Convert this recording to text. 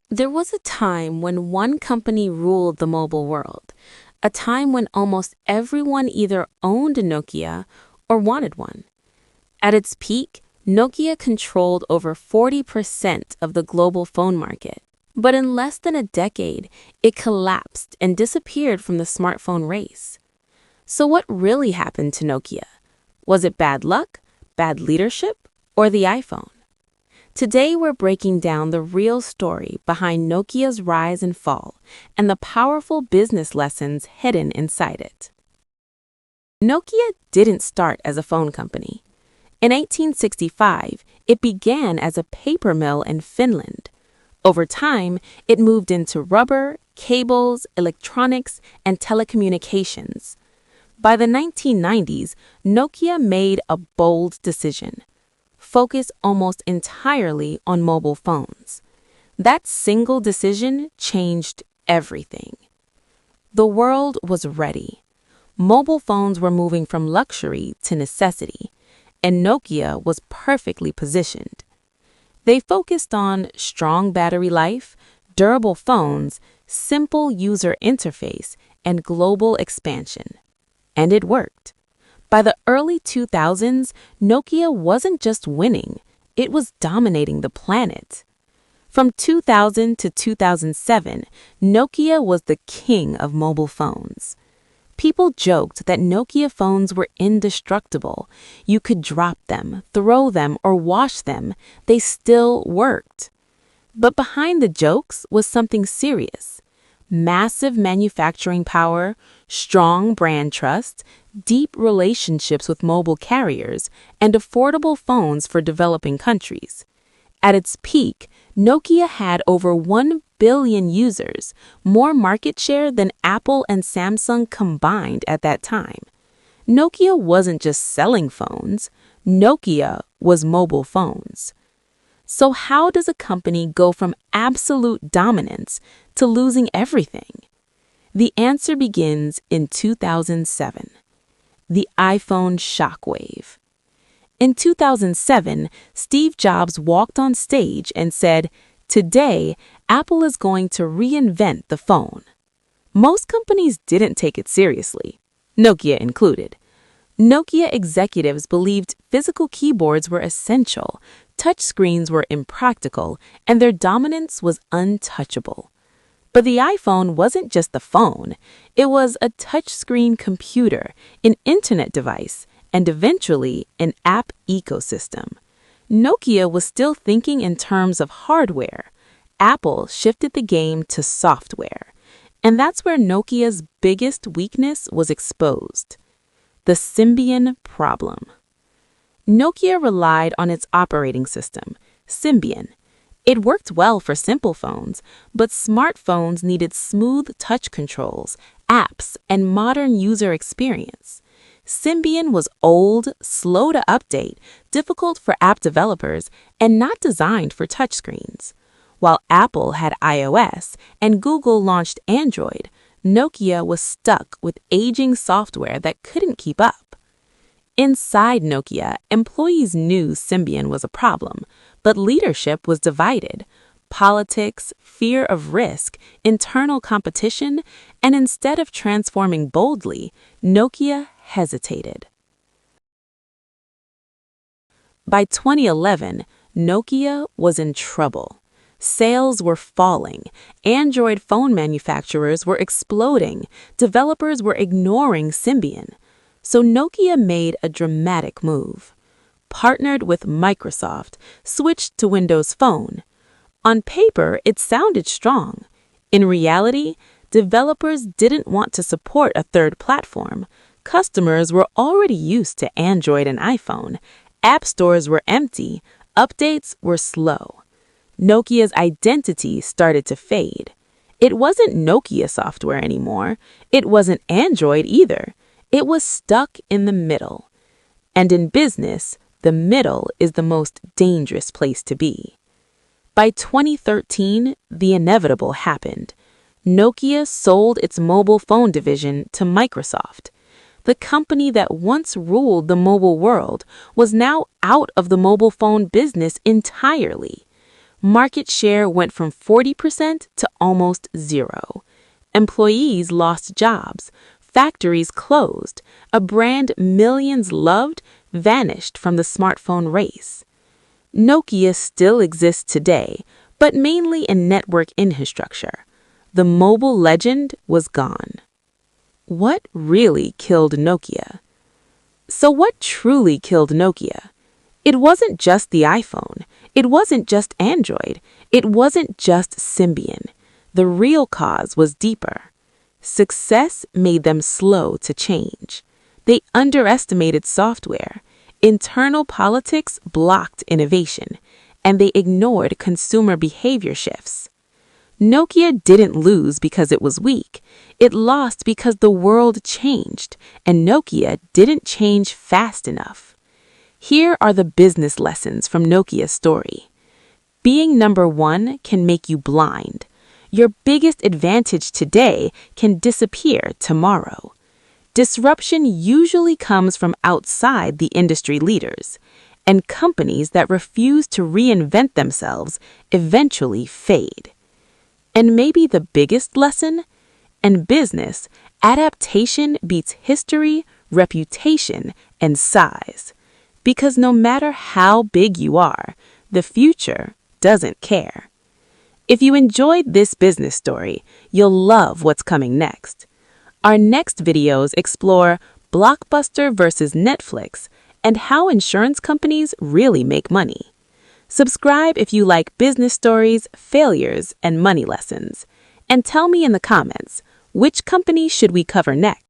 There was a time when one company ruled the mobile world, a time when almost everyone either owned a Nokia or wanted one. At its peak, Nokia controlled over 40% of the global phone market. But in less than a decade, it collapsed and disappeared from the smartphone race. So what really happened to Nokia? Was it bad luck, bad leadership, or the iPhone? Today, we're breaking down the real story behind Nokia's rise and fall and the powerful business lessons hidden inside it. Nokia didn't start as a phone company. In 1865, it began as a paper mill in Finland. Over time, it moved into rubber, cables, electronics, and telecommunications. By the 1990s, Nokia made a bold decision: focus almost entirely on mobile phones. That single decision changed everything. The world was ready. Mobile phones were moving from luxury to necessity, and Nokia was perfectly positioned. They focused on strong battery life, durable phones, simple user interface, and global expansion. And it worked. By the early 2000s, Nokia wasn't just winning, it was dominating the planet. From 2000 to 2007, Nokia was the king of mobile phones. People joked that Nokia phones were indestructible. You could drop them, throw them, or wash them. They still worked. But behind the jokes was something serious: massive manufacturing power, strong brand trust, deep relationships with mobile carriers, and affordable phones for developing countries. At its peak, Nokia had over 1 billion users, more market share than Apple and Samsung combined at that time. Nokia wasn't just selling phones, Nokia was mobile phones. So how does a company go from absolute dominance to losing everything? The answer begins in 2007. The iPhone shockwave. In 2007, Steve Jobs walked on stage and said, "Today, Apple is going to reinvent the phone." Most companies didn't take it seriously, Nokia included. Nokia executives believed physical keyboards were essential, touchscreens were impractical, and their dominance was untouchable. But the iPhone wasn't just the phone. It was a touchscreen computer, an internet device, and eventually an app ecosystem. Nokia was still thinking in terms of hardware. Apple shifted the game to software. And that's where Nokia's biggest weakness was exposed: the Symbian problem. Nokia relied on its operating system, Symbian. It worked well for simple phones, but smartphones needed smooth touch controls, apps, and modern user experience. Symbian was old, slow to update, difficult for app developers, and not designed for touchscreens. While Apple had iOS and Google launched Android, Nokia was stuck with aging software that couldn't keep up. Inside Nokia, employees knew Symbian was a problem, but leadership was divided. Politics, fear of risk, internal competition, and instead of transforming boldly, Nokia hesitated. By 2011, Nokia was in trouble. Sales were falling. Android phone manufacturers were exploding. Developers were ignoring Symbian. So Nokia made a dramatic move. Partnered with Microsoft, switched to Windows Phone. On paper, it sounded strong. In reality, developers didn't want to support a third platform. Customers were already used to Android and iPhone. App stores were empty. Updates were slow. Nokia's identity started to fade. It wasn't Nokia software anymore. It wasn't Android either. It was stuck in the middle. And in business, the middle is the most dangerous place to be. By 2013, the inevitable happened. Nokia sold its mobile phone division to Microsoft. The company that once ruled the mobile world was now out of the mobile phone business entirely. Market share went from 40% to almost zero. Employees lost jobs. Factories closed. A brand millions loved vanished from the smartphone race. Nokia still exists today, but mainly in network infrastructure. The mobile legend was gone. What really killed Nokia? So what truly killed Nokia? It wasn't just the iPhone. It wasn't just Android. It wasn't just Symbian. The real cause was deeper. Success made them slow to change. They underestimated software. Internal politics blocked innovation, and they ignored consumer behavior shifts. Nokia didn't lose because it was weak. It lost because the world changed, and Nokia didn't change fast enough. Here are the business lessons from Nokia's story. Being number one can make you blind. Your biggest advantage today can disappear tomorrow. Disruption usually comes from outside the industry leaders, and companies that refuse to reinvent themselves eventually fade. And maybe the biggest lesson? In business, adaptation beats history, reputation, and size. Because no matter how big you are, the future doesn't care. If you enjoyed this business story, you'll love what's coming next. Our next videos explore Blockbuster versus Netflix and how insurance companies really make money. Subscribe if you like business stories, failures, and money lessons. And tell me in the comments, which company should we cover next?